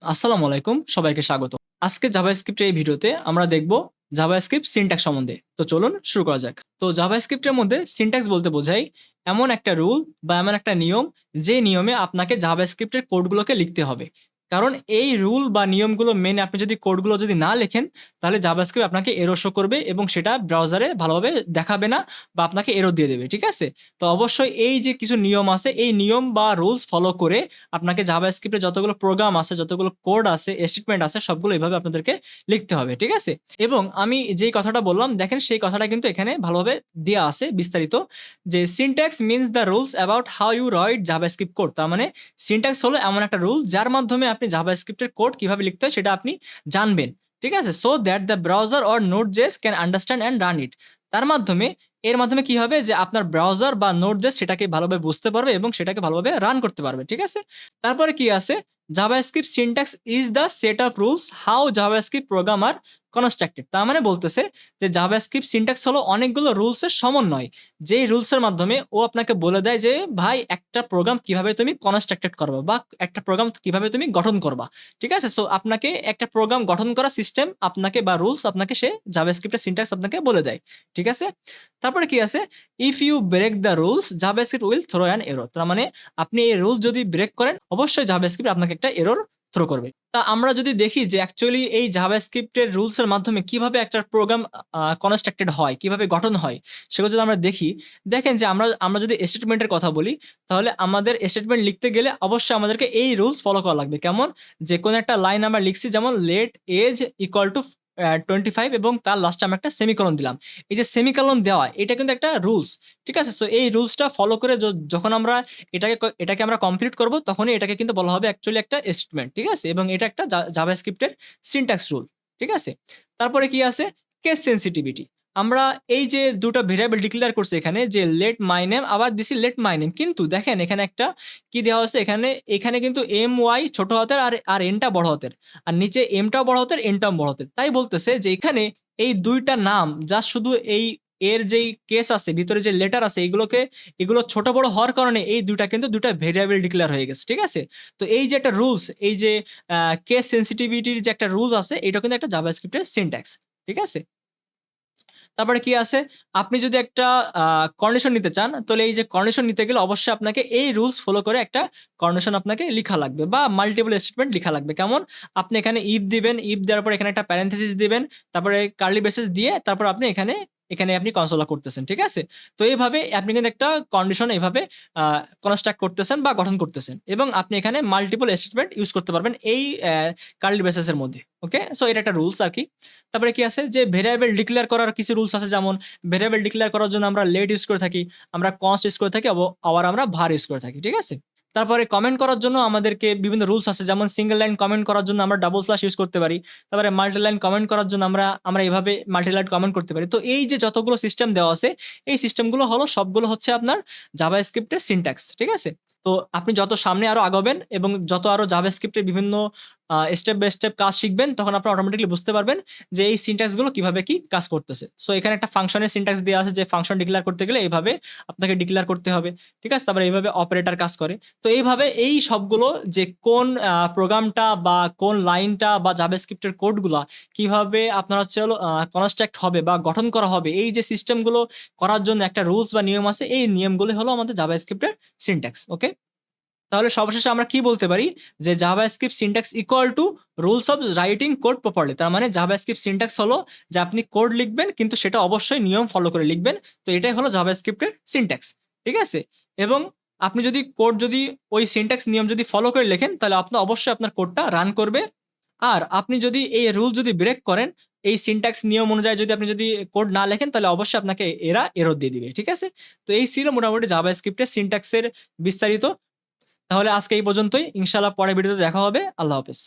আসসালামু আলাইকুম, সবাইকে স্বাগত। আজকে জাভাস্ক্রিপ্টের এই ভিডিওতে আমরা দেখব জাভাস্ক্রিপ্ট সিনট্যাক্স সম্বন্ধে। তো চলুন শুরু করা যাক। তো জাভাস্ক্রিপ্টের মধ্যে সিনট্যাক্স বলতে বোঝায় এমন একটা রুল বা এমন একটা নিয়ম, যে নিয়মে আপনাকে জাভাস্ক্রিপ্টের কোডগুলোকে লিখতে হবে। কারণ এই রুল বা নিয়মগুলো মেনে আপনি যদি কোডগুলো যদি না লেখেন, তাহলে জাভাস্ক্রিপ্ট আপনাকে এরর শো করবে এবং সেটা ব্রাউজারে ভালোভাবে দেখাবে না বা আপনাকে এরর দিয়ে দেবে। ঠিক আছে? তো অবশ্যই এই যে কিছু নিয়ম আছে, এই নিয়ম বা রুলস ফলো করে আপনাকে জাভাস্ক্রিপ্টে যতগুলো প্রোগ্রাম আছে, যতগুলো কোড আছে, স্টেটমেন্ট আছে, সবগুলো এভাবে আপনাদেরকে লিখতে হবে। ঠিক আছে? এবং আমি যেই কথাটা বললাম, দেখেন সেই কথাটা কিন্তু এখানে ভালোভাবে দেয়া আছে বিস্তারিত, যে syntax means the rules about how you write JavaScript code. তার মানে সিনট্যাক্স হলো এমন একটা রুল যার মাধ্যমে আপনি জাভাস্ক্রিপ্টের কোড কিভাবে লিখতে হয় সেটা আপনি জানবেন। ঠিক আছে? So that the browser or Node JS can understand and run it. তার মাধ্যমে এর মাধ্যমে কি হবে, যে আপনার ব্রাউজার বা নোড.জেএস সেটাকে ভালোভাবে বুঝতে পারবে এবং সেটাকে ভালোভাবে রান করতে পারবে। ঠিক আছে? তারপরে কি আছে, JavaScript syntax is the set of rules how JavaScript program are constructed. তার মানে বলতেছে যে জাভাস্ক্রিপ্ট সিনট্যাক্স হলো অনেকগুলো রুলসের সমন্বয়, যেই রুলসের মাধ্যমে ও আপনাকে বলে দেয় যে ভাই একটা প্রোগ্রাম কিভাবে তুমি কনস্ট্রাক্টেড করবা বা একটা প্রোগ্রাম কিভাবে তুমি গঠন করবা। ঠিক আছে? সো আপনাকে একটা প্রোগ্রাম গঠন করা সিস্টেম আপনাকে বা রুলস আপনাকে সে জাভাস্ক্রিপ্টের সিনট্যাক্স আপনাকে বলে দেয়। ঠিক আছে? তারপরে কি আছে, if you break the rules JavaScript will throw an error. তার মানে আপনি এই রুলস যদি ব্রেক করেন, অবশ্যই জাভাস্ক্রিপ্ট আপনাকে একটা এরর থ্রো করবে। তা আমরা যদি দেখি যে অ্যাকচুয়ালি এই জাভাস্ক্রিপ্টের রুলস এর মাধ্যমে কিভাবে একটা প্রোগ্রাম কনস্ট্রাক্টেড হয়, কিভাবে গঠন হয়, সেগুলো যদি আমরা দেখি, দেখেন যে আমরা যদি স্টেটমেন্টের কথা বলি, তাহলে আমাদের স্টেটমেন্ট লিখতে গেলে অবশ্যই আমাদেরকে এই রুলস ফলো করা লাগবে। কেমন? যে কোনো একটা লাইন আমরা লিখছি, যেমন লেট এজ ইকুয়াল টু 25 এবং তার লাস্টে আমরা একটা সেমিকোলন দিলাম। এই যে সেমিকোলন দেওয়া, এটা কিন্তু একটা রুলস। ঠিক আছে? সো এই রুলসটা ফলো করে যখন আমরা এটাকে আমরা কমপ্লিট করব, তখনই এটাকে কিন্তু বলা হবে অ্যাকচুয়ালি একটা স্টেটমেন্ট। ঠিক আছে? এবং এটা একটা জাভাস্ক্রিপ্টের সিনট্যাক্স রুল। ঠিক আছে? তারপরে কি আছে, কেস সেনসিটিভিটি। আমরা এই যে দুটো ভেরিয়েবল ডিক্লেয়ার করছি এখানে, যে লেট মাই নেম, আবার দিছি লেট মাই নেম, কিন্তু দেখেন এখানে একটা কি দেওয়া আছে, এখানে কিন্তু এম ওয়াই ছোট হাতের আর এনটা বড় হাতের, আর নিচে এমটাও বড় হাতের, এনটাও বড় হাতের। তাই বলতেছে যে এখানে এই দুইটা নাম জাস্ট শুধু এই এর যেই কেস আছে, ভিতরে যে লেটার আছে, এগুলো ছোট বড় হওয়ার কারণে এই দুইটা কিন্তু দুইটা ভেরিয়েবল ডিক্লেয়ার হয়ে গেছে। ঠিক আছে? তো এই যে একটা রুলস, এই যে কেস সেনসিটিভিটির যে একটা রুলস আছে, এটা কিন্তু একটা জাভাস্ক্রিপ্টের সিনট্যাক্স। ঠিক আছে? তারপরে কি আছে, আপনি যদি একটা কন্ডিশন নিতে চান, তাহলে এই যে কন্ডিশন নিতে গেলে অবশ্যই আপনাকে এই রুলস ফলো করে একটা কন্ডিশন আপনাকে লিখা লাগবে বা মাল্টিপল স্টেটমেন্ট লিখা লাগবে। কেমন? আপনি এখানে ইফ দিবেন, ইফ দেওয়ার পর এখানে একটা প্যারেনথেসিস দিবেন, তারপরে কার্লি ব্রেসেস দিয়ে তারপর আপনি এখানে এখানে আপনি কনসোল করতেছেন। ঠিক আছে? তো এইভাবে আপনি কিন্তু একটা কন্ডিশন এইভাবে কনস্ট্রাক্ট করতেছেন বা গঠন করতেছেন, এবং আপনি এখানে মাল্টিপল স্টেটমেন্ট ইউজ করতে পারবেন এই কার্লি ব্রেসেসের মধ্যে। ওকে? সো এটা একটা রুলস আরকি। তারপরে কি আছে, যে ভেরিয়েবল ডিক্লেয়ার করার কিছু রুলস আছে, যেমন ভেরিয়েবল ডিক্লেয়ার করার জন্য আমরা লেট ইউজ করে থাকি, আমরা কনস্ট ইউজ করে থাকি, আবার আমরা var ইউজ করে থাকি। ঠিক আছে? তারপরে কমেন্ট করার জন্য আমাদেরকে বিভিন্ন রুলস আছে, যেমন সিঙ্গেল লাইন কমেন্ট করার জন্য আমরা ডাবল স্ল্যাশ ইউজ করতে পারি। তারপরে মাল্টি লাইন কমেন্ট করার জন্য আমরা এভাবে মাল্টি লাইন কমেন্ট করতে পারি। তো এই যে যতগুলো সিস্টেম দেওয়া আছে, এই সিস্টেমগুলো হলো সবগুলো হচ্ছে আপনার জাভাস্ক্রিপ্টের সিনট্যাক্স। ঠিক আছে? তো আপনি যত সামনে আরো আগাবেন এবং যত আরো জাভাস্ক্রিপ্টের বিভিন্ন স্টেপ বাই স্টেপ কাজ শিখবেন, তখন আপনারা অটোমেটিক্যালি বুঝতে পারবেন যে এই সিনট্যাক্স গুলো কিভাবে কি কাজ করতেছে। সো এখানে একটা ফাংশনের সিনট্যাক্স দেওয়া আছে, যে ফাংশন ডিক্লেয়ার করতে গেলে এইভাবে আপনাকে ডিক্লেয়ার করতে হবে। ঠিক আছে? তারপরে এইভাবে অপারেটর কাজ করে। তো এইভাবে এই সবগুলো, যে কোন প্রোগ্রামটা বা কোন লাইনটা বা জাভাস্ক্রিপ্টের কোডগুলা কিভাবে আপনার হচ্ছে হলো কনস্ট্রাক্ট হবে বা গঠন করা হবে, এই যে সিস্টেমগুলো করার জন্য একটা রুলস বা নিয়ম আছে, এই নিয়মগুলো হলো আমাদের জাভাস্ক্রিপ্টের সিনট্যাক্স। ওকে? তাহলে সর্বশেষে আমরা কি বলতে পারি, যে JavaScript syntax equal to rules of writing code properly. তার মানে জাভাস্ক্রিপ্ট সিনট্যাক্স হলো যে আপনি কোড লিখবেন, কিন্তু সেটা অবশ্যই নিয়ম ফলো করে লিখবেন। তো এটাই হলো জাভাস্ক্রিপ্টের সিনট্যাক্স। ঠিক আছে? এবং আপনি যদি কোড যদি ওই সিনট্যাক্স নিয়ম যদি ফলো করে লেখেন, তাহলে আপনার অবশ্যই আপনার কোডটা রান করবে। আর আপনি যদি এই রুল যদি ব্রেক করেন, এই সিনট্যাক্স নিয়ম অনুযায়ী যদি আপনি যদি কোড না লেখেন, তাহলে অবশ্যই আপনাকে এরর দিয়ে দিবে। ঠিক আছে? তো এই ছিল মোটামুটি জাভাস্ক্রিপ্টের সিনট্যাক্সের বিস্তারিত। তাহলে আজকে এই পর্যন্তই। ইনশাআল্লাহ পরের ভিডিওতে দেখা হবে। আল্লাহ হাফেজ।